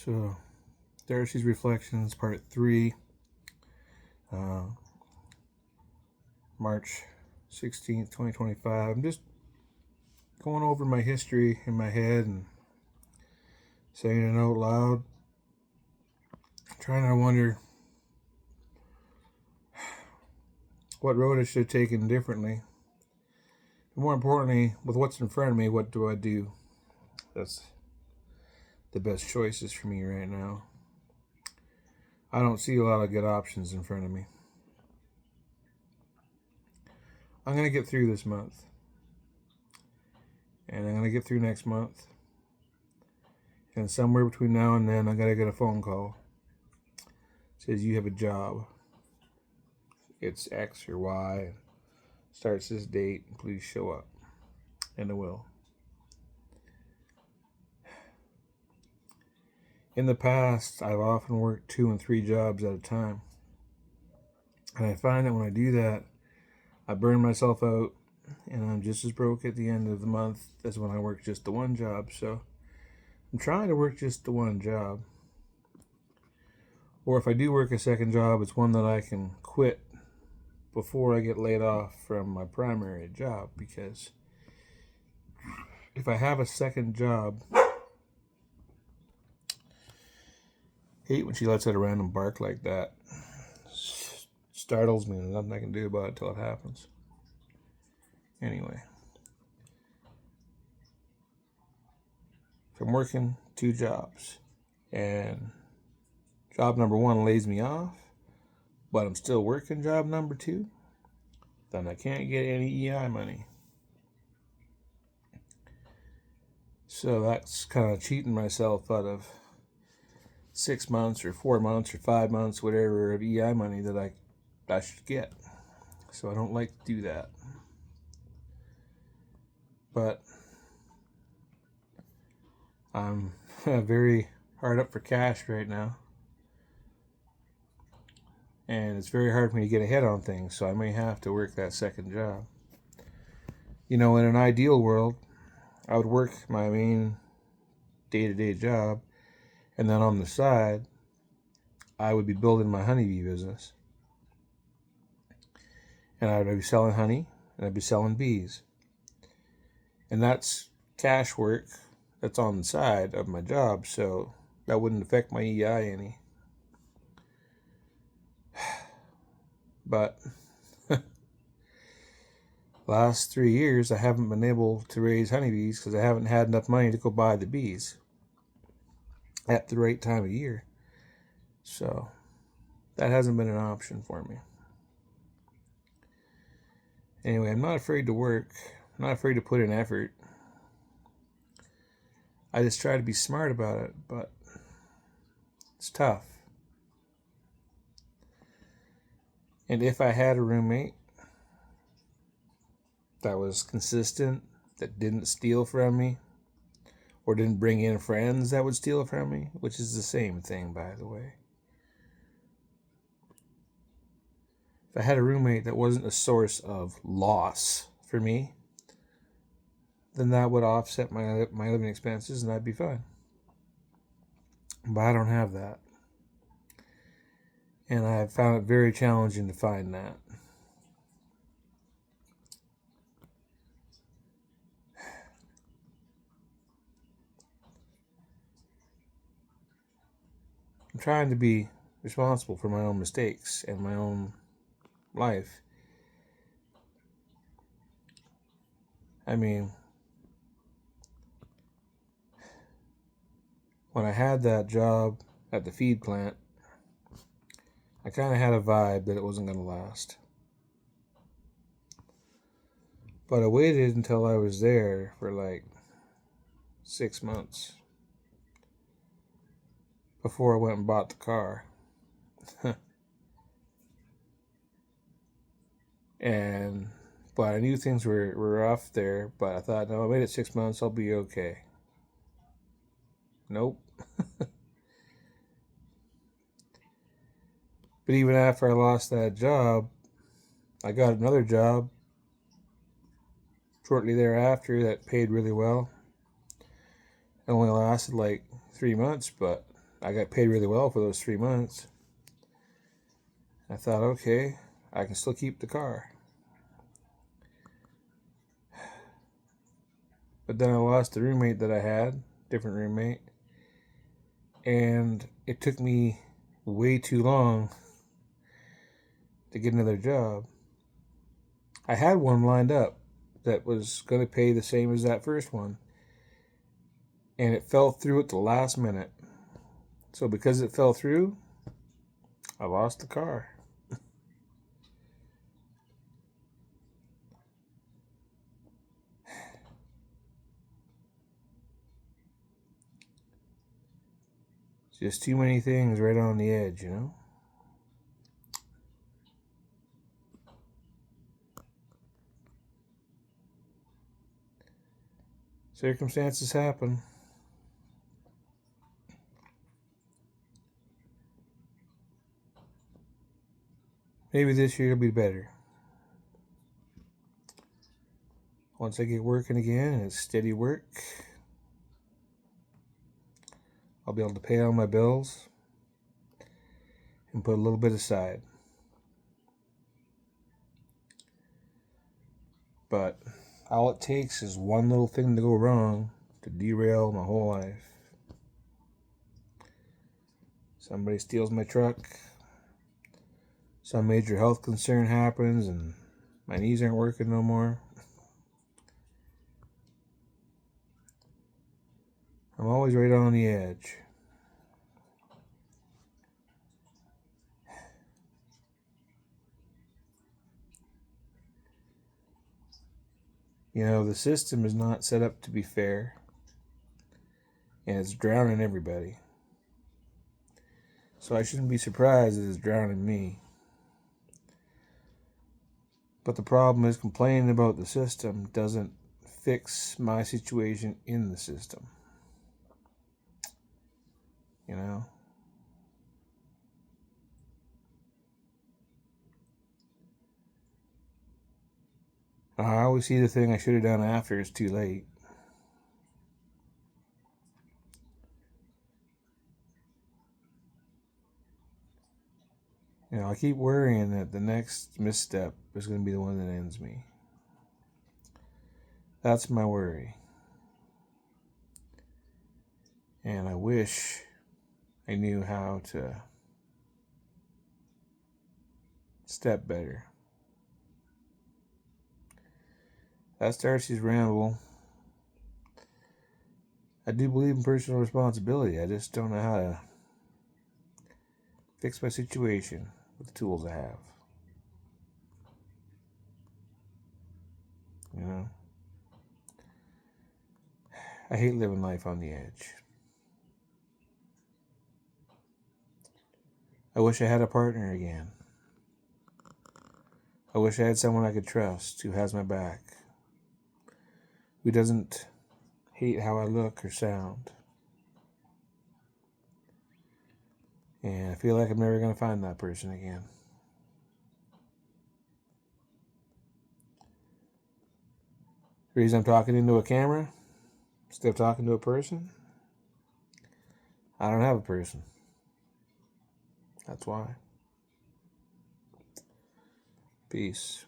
So, Darci's Reflections, Part 3, March 16th, 2025. I'm just going over my history in my head and saying it out loud. Trying to wonder what road I should have taken differently. And more importantly, with what's in front of me, what do I do? That's the best choices for me right now. I don't see a lot of good options in front of me. I'm going to get through this month. And I'm going to get through next month. And somewhere between now and then, I got to get a phone call. It says, you have a job. It's X or Y. Starts this date. Please show up. And it will. In the past, I've often worked 2 and 3 jobs at a time. And I find that when I do that, I burn myself out, and I'm just as broke at the end of the month as when I work just the one job. So I'm trying to work just the one job. Or if I do work a second job, it's one that I can quit before I get laid off from my primary job. Because if I have a second job, hate when she lets out a random bark like that. Startles me, and nothing I can do about it till it happens. Anyway, if I'm working 2 jobs and job number 1 lays me off, but I'm still working job number 2, then I can't get any EI money. So that's kind of cheating myself out of 6 months or 4 months or 5 months, whatever, of EI money that I should get. So I don't like to do that. But I'm very hard up for cash right now. And it's very hard for me to get ahead on things, so I may have to work that second job. You know, in an ideal world, I would work my main day-to-day job, and then on the side, I would be building my honeybee business. And I'd be selling honey, and I'd be selling bees. And that's cash work that's on the side of my job, so that wouldn't affect my EI any. But last 3 years, I haven't been able to raise honeybees because I haven't had enough money to go buy the bees at the right time of year. So that hasn't been an option for me. Anyway, I'm not afraid to work. I'm not afraid to put in effort. I just try to be smart about it, but it's tough. And if I had a roommate that was consistent, that didn't steal from me, or didn't bring in friends that would steal from me, which is the same thing, by the way. If I had a roommate that wasn't a source of loss for me, then that would offset my living expenses, and I'd be fine. But I don't have that. And I've found it very challenging to find that. I'm trying to be responsible for my own mistakes and my own life. I mean, when I had that job at the feed plant, I kind of had a vibe that it wasn't going to last. But I waited until I was there for like 6 months before I went and bought the car. But I knew things were rough there, but I thought, no, I made it 6 months, I'll be okay. Nope. But even after I lost that job, I got another job shortly thereafter that paid really well. It only lasted like 3 months, but I got paid really well for those 3 months. I thought, okay, I can still keep the car. But then I lost the roommate that I had, different roommate, and it took me way too long to get another job. I had one lined up that was going to pay the same as that first one, and it fell through at the last minute. So because it fell through, I lost the car. Just too many things right on the edge, you know? Circumstances happen. Maybe this year will be better. Once I get working again and it's steady work, I'll be able to pay all my bills and put a little bit aside. But all it takes is one little thing to go wrong to derail my whole life. Somebody steals my truck, some major health concern happens, and my knees aren't working no more. I'm always right on the edge. You know, the system is not set up to be fair, and it's drowning everybody. So I shouldn't be surprised that it's drowning me. But the problem is complaining about the system doesn't fix my situation in the system. You know? I always see the thing I should have done after it's too late. You know, I keep worrying that the next misstep is going to be the one that ends me. That's my worry. And I wish I knew how to step better. That's Darci's ramble. I do believe in personal responsibility. I just don't know how to fix my situation with the tools I have. You know? I hate living life on the edge. I wish I had a partner again. I wish I had someone I could trust, who has my back, who doesn't hate how I look or sound. And I feel like I'm never going to find that person again. The reason I'm talking into a camera instead of talking to a person, I don't have a person. That's why. Peace.